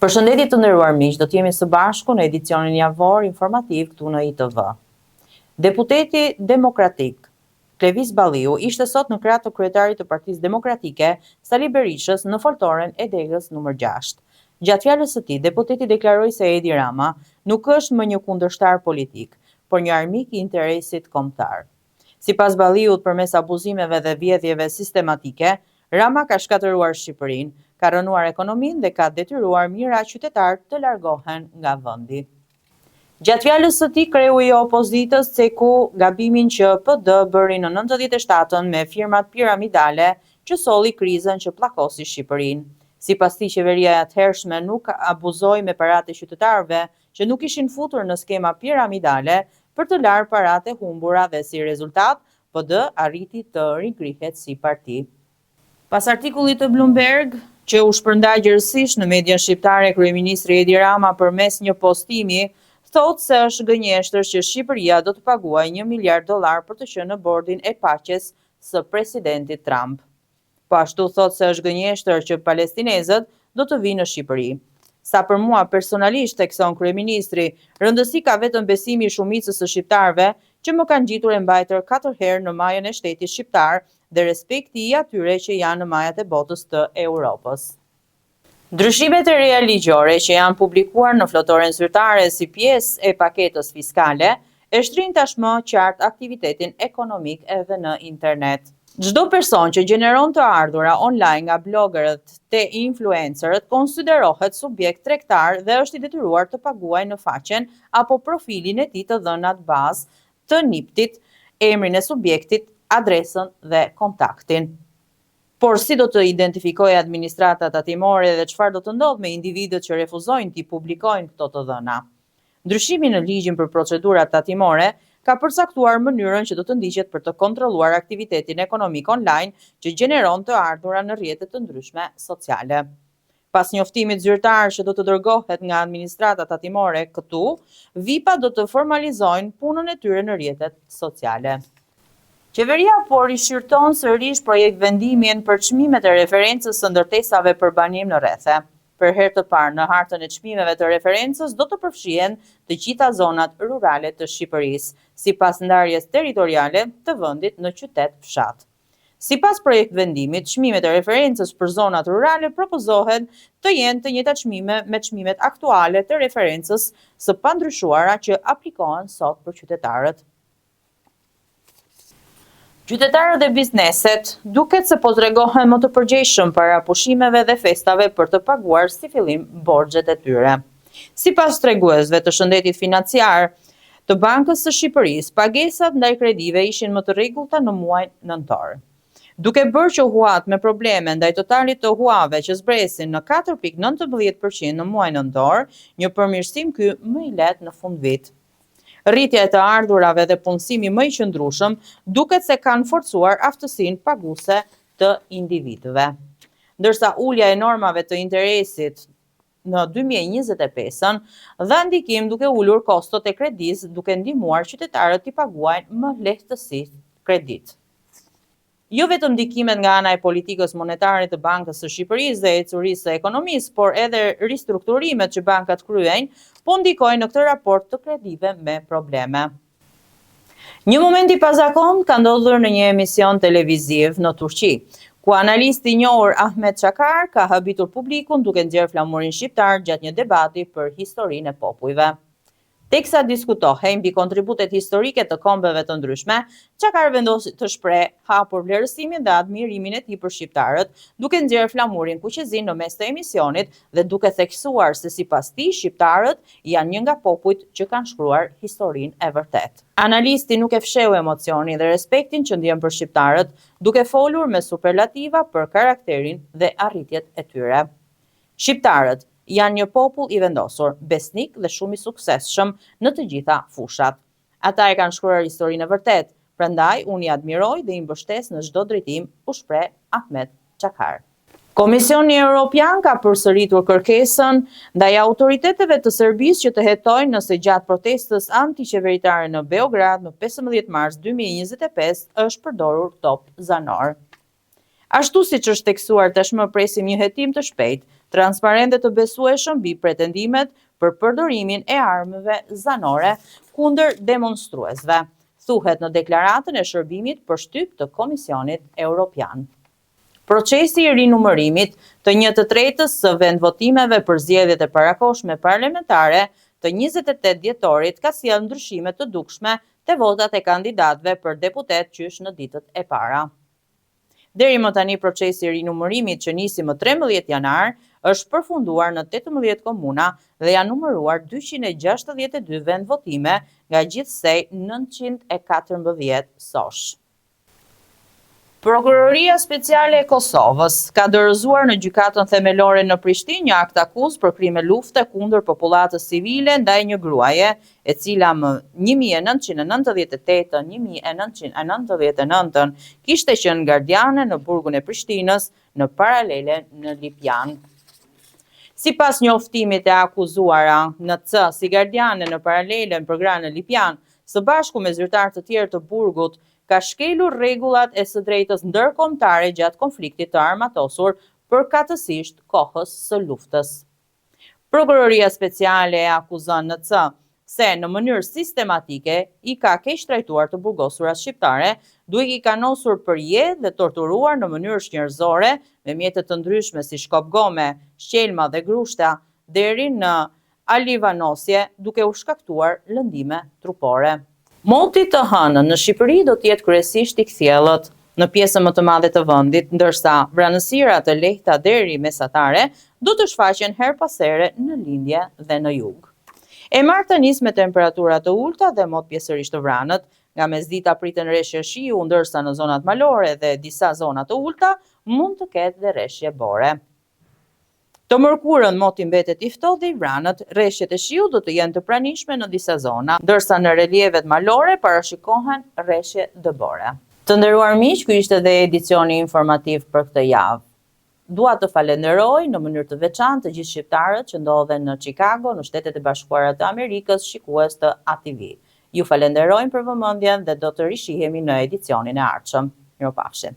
Përshëndetje të nderuar miq, do të jemi së bashku në edicionin javor informativ këtu në ITV. Deputeti Demokratik Klevis Balliu ishte sot në krah të kryetarit të Partisë Demokratike, Sali Berishës, në foltoren e degës numër 6. Gjatë fjalës së tij, deputeti deklaroi se Edi Rama nuk është më një kundërshtar politik, por një armik i interesit kombëtar. Sipas Balliut, përmes abuzimeve dhe vjedhjeve sistematike, Rama ka shkatëruar Shqipërinë, ka rënuar ekonominë dhe ka detyruar mijëra qytetar të largohen nga vendi. Gjatë fjalës së tij, kreu i opozitës ceku gabimin që PD bëri në 97-ën me firmat piramidale që solli krizën që pllakosi Shqipërinë. Sipas tij, qeveria e atëhershme nuk abuzoi me paratë e qytetarëve që nuk ishin futur në skema piramidale për të larë paratë e humbura dhe si rezultat, PD arriti të rikrihet si parti. Pas artikullit të Bloomberg, që u shpërnda gjërësisht në median shqiptare, kryeministri Edi Rama përmes një postimi thotë se është gënjeshtër që Shqipëria do të paguajë $1 miliard për të qenë në bordin e paqes së presidentit Trump. Po ashtu thotë se është gënjeshtër që palestinezët do të vinë në Shqipëri. Sa për mua personalisht, thekson kryeministri, rëndësi ka vetëm besimi i shumicës së shqiptarëve që më kanë gjitur e mbajtur 4 herë në majën e shtetit shqiptar dhe respekti i atyre që janë në majat e botës të Europës. Ndryshimet e reja ligjore që janë publikuar në flotoren zyrtare si pjesë e paketës fiskale e shtrin tashmë qartë aktivitetin ekonomik edhe në internet. Çdo person që gjeneron të ardhura online nga bloggerët te influencerët konsiderohet subjekt tregtar dhe është i detyruar të paguajë në faqen apo profilin e tij të dhënat bazë të NIPT-it, emrin e subjektit, adresën dhe kontaktin. Por si do të identifikojë administrata tatimore dhe çfarë do të ndodhë me individët që refuzojnë t'i publikojnë këto të dhëna? Ndryshimi në ligjin për procedurat tatimore ka përcaktuar mënyrën që do të ndiqet për të kontrolluar aktivitetin ekonomik online që gjeneron të ardhura në rrjetet të ndryshme sociale. Pas njoftimit zyrtar që do të dërgohet nga administrata tatimore këtu, VIP-a do të formalizojnë punën e tyre në rrjetet sociale. Qeveria po rishqyrton sërish projekt vendimin për çmimet e referencës së ndërtesave për banim në rrethe. Për herë të parë në hartën e çmimeve të referencës do të përfshihen të gjitha zonat rurale të Shqipërisë, sipas ndarjes territoriale të vendit në qytet-fshat. Sipas projekt vendimit, çmimet e referencës për zonat rurale propozohen të jenë të njëjta çmime me çmimet aktuale të referencës së pandryshuara që aplikohen sot për qytetarët. Qytetarët dhe bizneset duket se po tregohen më të përgjegjshëm para pushimeve dhe festave për të paguar si fillim borxhet e tyre. Sipas treguesve të shëndetit financiar të Bankës së Shqipërisë, pagesat ndaj kredive ishin më të rregullta në muajin nëntor. Duke bërë që huat me probleme ndaj totalit të huave që zbresin në 4.19% në muajin nëntor, një përmirësim ky më i lehtë në fund vit. Rritja e të ardhurave dhe punësimi më i qëndrueshëm duket se kanë forcuar aftësinë paguese të individëve. Ndërsa ulja e normave të interesit në 2025-ën dha ndikim duke ulur kostot e kredisë, duke ndihmuar qytetarët t'i paguajnë më lehtësisht kredit. Jo vetëm ndikimet nga ana e politikës monetare të Bankës së Shqipërisë dhe ecurisë së ekonomisë, por edhe ristrukturimet që bankat kryejnë, po ndikojnë në këtë raport të kredive me probleme. Një moment i pazakontë ka ndodhur në një emision televiziv në Turqi, ku analisti i njohur Ahmet Çakar ka habitur publikun duke nxjerrë flamurin shqiptar gjatë një debati për historinë e popujve. Teksa diskutohej mbi kontributet historike të kombeve të ndryshme, Çakar vendosi të shprehë hapur vlerësimin dhe admirimin e tij për shqiptarët, duke nxjerrë flamurin kuqezin në mes të emisionit dhe duke theksuar se sipas tij shqiptarët janë një nga popujt që kanë shkruar historinë e vërtetë. Analisti nuk e fsheu emocionin dhe respektin që ndjen për shqiptarët, duke folur me superlativa për karakterin dhe arritjet e tyre. Shqiptarët janë një popull i vendosur, besnik dhe shumë i suksesshëm në të gjitha fushat. Ata e kanë shkruar historinë e vërtetë, prandaj unë i admiroj dhe i mbështes në çdo drejtim, u shpreh Ahmet Çakar. Komisioni Evropian ka përsëritur kërkesën ndaj autoriteteve të Serbisë që të hetojnë nëse gjatë protestës antiqeveritare në Beograd në 15 mars 2025 është përdorur top zanor. Ashtu siç është teksuar tashmë, presim një hetim të shpejtë, transparent dhe të besueshëm mbi pretendimet për përdorimin e armëve zanore kundër demonstruesve, thuhet në deklaratën e shërbimit për shtyp të Komisionit Evropian. Procesi i rinumërimit të 1/3 së vendvotimeve për zgjedhjet e parakohshme parlamentare të 28 dhjetorit ka sjellë ndryshime të dukshme te votat e kandidatëve për deputet qysh në ditët e para. Deri më tani procesi i rinumërimit që nisi më 13 janar është përfunduar në 18 komuna dhe janë numëruar 262 vendvotime nga gjithsej 914 sosh. Prokuroria Speciale e Kosovës ka dorëzuar në gjykatën themelore në Prishtinë një akt akuzë për krime lufte kundër popullatës civile ndaj një gruaje, e cila më 1998-1999 kishte qenë gardiane në burgun e Prishtinës në paralele në Lipjan. Sipas njoftimit e akuzuara në C si gardiane në paralele në programin në Lipjan, së bashku me zyrtar të tjerë të burgut, ka shkelur rregullat e së drejtës ndërkombëtare gjatë konfliktit të armatosur përkatësisht kohës së luftës. Prokuroria Speciale e akuzon në C se në mënyrë sistematike i ka keq trajtuar të burgosurat shqiptare, duke i kanosur për jetë dhe torturuar në mënyrë shnjërzore me mjete të ndryshme si shkop gome, shqelma dhe grushta, deri në alivanosje, duke u shkaktuar lëndime trupore. Moti të hënën në Shqipëri do të jetë kryesisht i kthjellët në pjesën më të madhe të vendit, ndërsa vranësira të lehta deri mesatare do të shfaqen her pas here në lindje dhe në jug. E martë nis me temperatura të ulta dhe mot pjesërisht të vranët, nga mesdita priten rreshje shiu, ndërsa në zonat malore dhe disa zona të ulta mund të ketë dhe rreshje bore. Të mërkurën moti mbetet i ftohtë dhe i vranët, rreshjet e shiut do të jenë të pranishme në disa zona, ndërsa në relievet malore parashikohen rreshje dëbore. Të nderuar miq, ky ishte dhe edicioni informativ për këtë javë. Dua të falenderoj në mënyrë të veçantë të gjithë shqiptarët që ndodhen në Chicago, në Shtetet e Bashkuara të Amerikës, shikues të ATV. Ju falenderojmë për vëmendjen dhe do të rishihemi në edicionin e ardhshëm. Mirupafshim.